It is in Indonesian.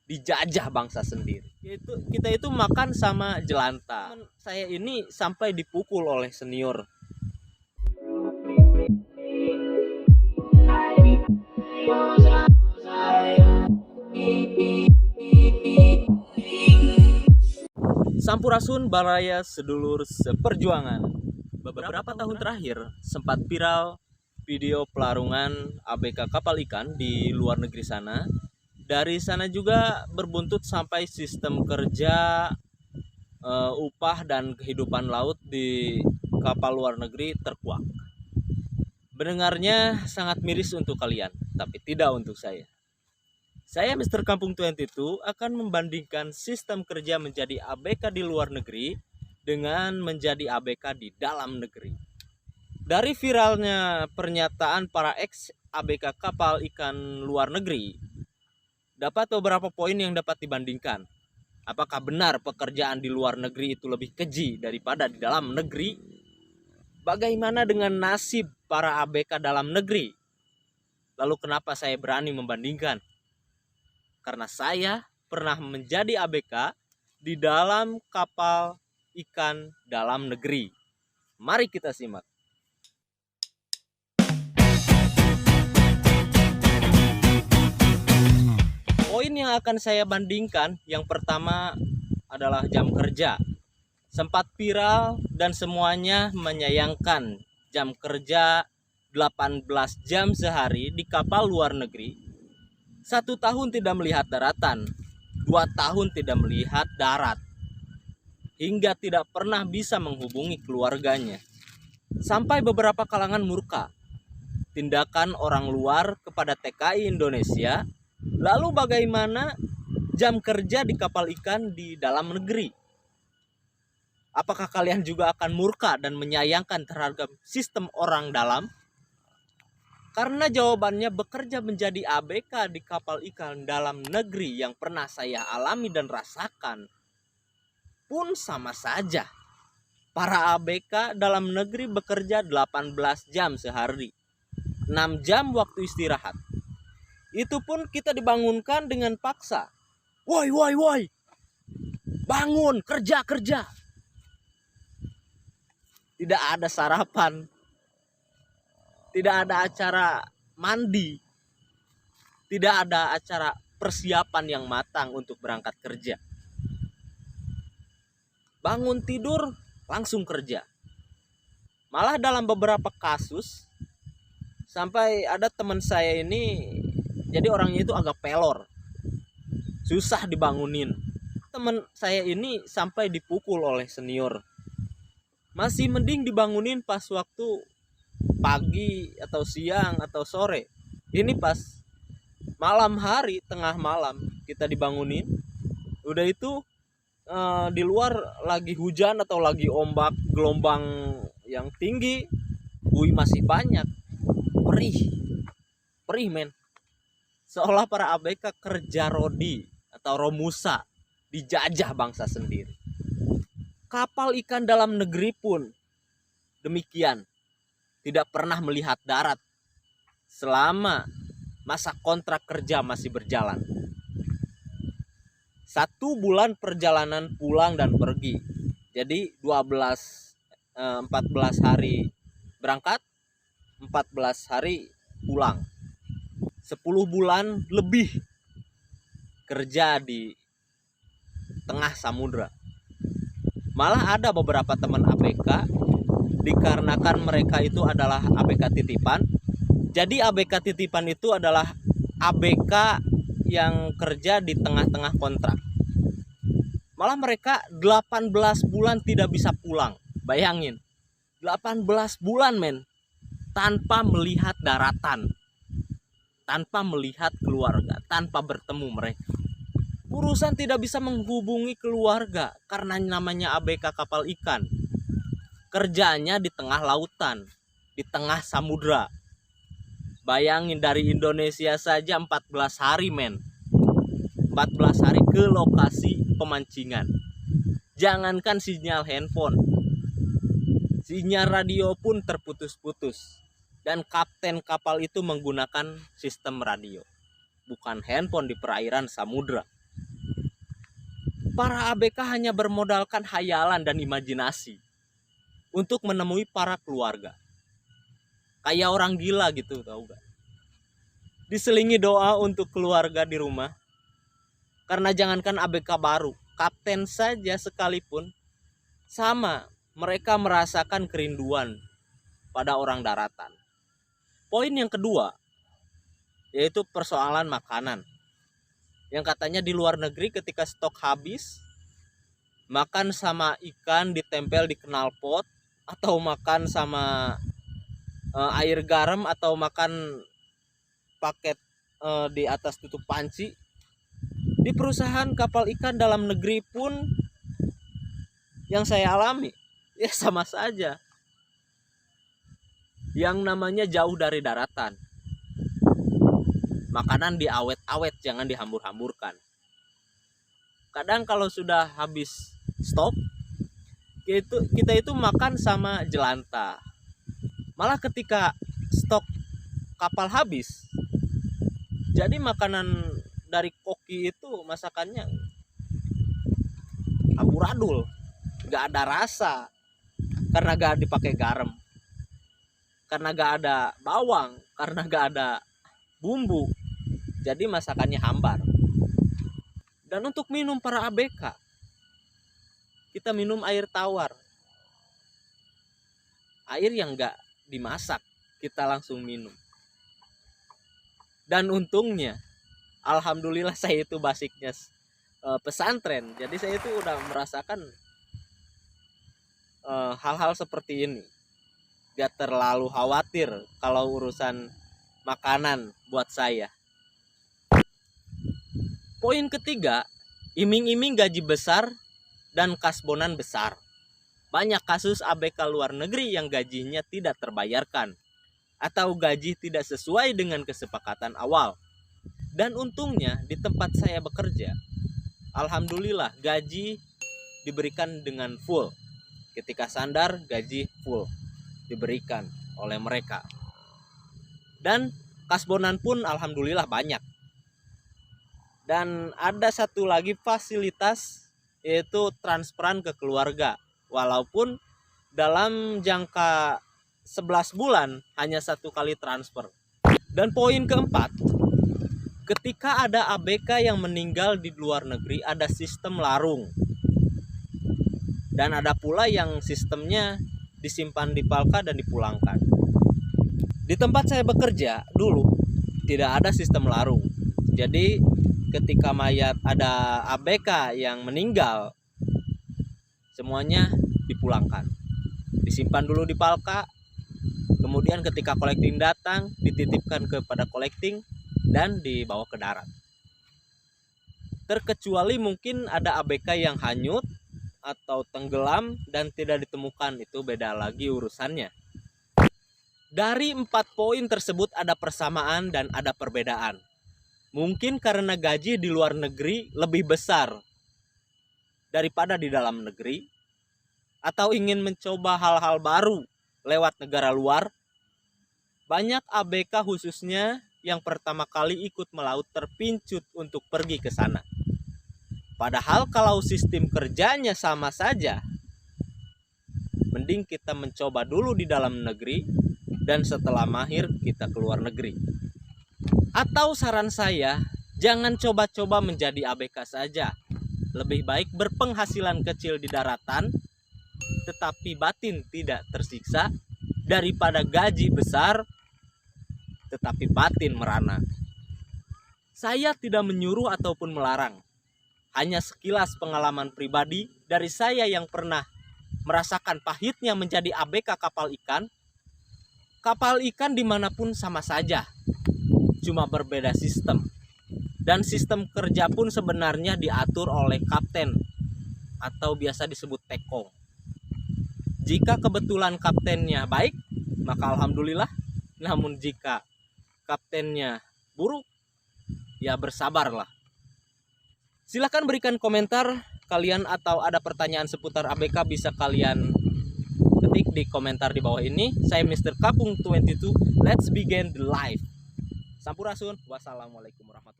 dijajah bangsa sendiri. Kita itu makan sama jelantah. Saya ini sampai dipukul oleh senior. Sampurasun Baraya sedulur seperjuangan. Beberapa tahun terakhir sempat viral video pelarungan ABK kapal ikan di luar negeri sana. Dari sana juga berbuntut sampai sistem kerja, upah dan kehidupan laut di kapal luar negeri terkuak. Mendengarnya sangat miris untuk kalian, tapi tidak untuk saya. Saya Mr. Kampung 22 akan membandingkan sistem kerja menjadi ABK di luar negeri dengan menjadi ABK di dalam negeri. Dari viralnya pernyataan para ex ABK kapal ikan luar negeri, dapat beberapa poin yang dapat dibandingkan. Apakah benar pekerjaan di luar negeri itu lebih keji daripada di dalam negeri? Bagaimana dengan nasib para ABK dalam negeri? Lalu kenapa saya berani membandingkan? Karena saya pernah menjadi ABK di dalam kapal ikan dalam negeri. Mari kita simak. Poin yang akan saya bandingkan, yang pertama adalah jam kerja. Sempat viral dan semuanya menyayangkan jam kerja 18 jam sehari di kapal luar negeri. 1 tahun tidak melihat daratan, 2 tahun tidak melihat darat, hingga tidak pernah bisa menghubungi keluarganya. Sampai beberapa kalangan murka tindakan orang luar kepada TKI Indonesia. Lalu bagaimana jam kerja di kapal ikan di dalam negeri? Apakah kalian juga akan murka dan menyayangkan terhadap sistem orang dalam? Karena jawabannya bekerja menjadi ABK di kapal ikan dalam negeri yang pernah saya alami dan rasakan pun sama saja. Para ABK dalam negeri bekerja 18 jam sehari, 6 jam waktu istirahat. Itu pun kita dibangunkan dengan paksa. Woi, woi, woi, bangun, kerja, kerja. Tidak ada sarapan, tidak ada acara mandi, tidak ada acara persiapan yang matang untuk berangkat kerja. Bangun tidur langsung kerja. Malah dalam beberapa kasus sampai ada teman saya ini, jadi orangnya itu agak pelor, susah dibangunin. Teman saya ini sampai dipukul oleh senior. Masih mending dibangunin pas waktu pagi atau siang atau sore. Ini pas malam hari, tengah malam kita dibangunin. Udah itu di luar lagi hujan atau lagi ombak, gelombang yang tinggi, buih masih banyak. Perih men. Seolah para ABK kerja rodi atau romusa, dijajah bangsa sendiri. Kapal ikan dalam negeri pun demikian, tidak pernah melihat darat selama masa kontrak kerja masih berjalan. 1 bulan perjalanan pulang dan pergi. Jadi 14 hari berangkat, 14 hari pulang. 10 bulan lebih kerja di tengah samudra. Malah ada beberapa teman ABK, dikarenakan mereka itu adalah ABK titipan. Jadi ABK titipan itu adalah ABK yang kerja di tengah-tengah kontrak. Malah mereka 18 bulan tidak bisa pulang. Bayangin, 18 bulan men, tanpa melihat daratan, tanpa melihat keluarga, tanpa bertemu mereka. Urusan tidak bisa menghubungi keluarga karena namanya ABK kapal ikan. Kerjanya di tengah lautan, di tengah samudra. Bayangin dari Indonesia saja 14 hari men. 14 hari ke lokasi pemancingan. Jangankan sinyal handphone, sinyal radio pun terputus-putus. Dan kapten kapal itu menggunakan sistem radio, bukan handphone di perairan samudra. Para ABK hanya bermodalkan hayalan dan imajinasi untuk menemui para keluarga. Kayak orang gila gitu, tahu gak? Diselingi doa untuk keluarga di rumah. Karena jangankan ABK baru, kapten saja sekalipun sama, mereka merasakan kerinduan pada orang daratan. Poin yang kedua yaitu persoalan makanan. Yang katanya di luar negeri ketika stok habis, makan sama ikan ditempel di knalpot, atau makan sama air garam, atau makan paket di atas tutup panci. Di perusahaan kapal ikan dalam negeri pun yang saya alami ya sama saja. Yang namanya jauh dari daratan, makanan diawet-awet, jangan dihambur-hamburkan. Kadang kalau sudah habis stok, kita itu makan sama jelantah. Malah ketika stok kapal habis, jadi makanan dari koki itu masakannya amburadul, gak ada rasa, karena gak dipakai garam, karena gak ada bawang, karena gak ada bumbu, jadi masakannya hambar. Dan untuk minum para ABK, kita minum air tawar, air yang gak dimasak, kita langsung minum. Dan untungnya, alhamdulillah saya itu basicnya pesantren, jadi saya itu udah merasakan hal-hal seperti ini. Gak terlalu khawatir kalau urusan makanan buat saya. Poin ketiga, iming-iming gaji besar dan kasbonan besar. Banyak kasus ABK luar negeri yang gajinya tidak terbayarkan atau gaji tidak sesuai dengan kesepakatan awal. Dan untungnya di tempat saya bekerja, alhamdulillah gaji diberikan dengan full. Ketika sandar, gaji full diberikan oleh mereka. Dan kasbonan pun alhamdulillah banyak. Dan ada satu lagi fasilitas, yaitu transferan ke keluarga. Walaupun dalam jangka 11 bulan hanya 1 kali transfer. Dan poin keempat, ketika ada ABK yang meninggal di luar negeri, ada sistem larung. Dan ada pula yang sistemnya disimpan di Palka dan dipulangkan. Di tempat saya bekerja dulu tidak ada sistem larung. Jadi ketika mayat ada ABK yang meninggal, semuanya dipulangkan, disimpan dulu di Palka, kemudian ketika collecting datang dititipkan kepada collecting dan dibawa ke darat. Terkecuali mungkin ada ABK yang hanyut atau tenggelam dan tidak ditemukan, itu beda lagi urusannya. Dari 4 poin tersebut ada persamaan dan ada perbedaan. Mungkin karena gaji di luar negeri lebih besar daripada di dalam negeri, atau ingin mencoba hal-hal baru lewat negara luar. Banyak ABK khususnya yang pertama kali ikut melaut terpincut untuk pergi ke sana. Padahal kalau sistem kerjanya sama saja, mending kita mencoba dulu di dalam negeri dan setelah mahir kita keluar negeri. Atau saran saya, jangan coba-coba menjadi ABK saja. Lebih baik berpenghasilan kecil di daratan tetapi batin tidak tersiksa, daripada gaji besar tetapi batin merana. Saya tidak menyuruh ataupun melarang, hanya sekilas pengalaman pribadi dari saya yang pernah merasakan pahitnya menjadi ABK kapal ikan. Kapal ikan dimanapun sama saja, cuma berbeda sistem. Dan sistem kerja pun sebenarnya diatur oleh kapten atau biasa disebut tekong. Jika kebetulan kaptennya baik, maka alhamdulillah. Namun jika kaptennya buruk, ya bersabarlah. Silahkan berikan komentar kalian, atau ada pertanyaan seputar ABK bisa kalian ketik di komentar di bawah ini. Saya Mr. Kapung 22. Let's begin the live. Sampurasun. Wassalamualaikum warahmatullahi wabarakatuh.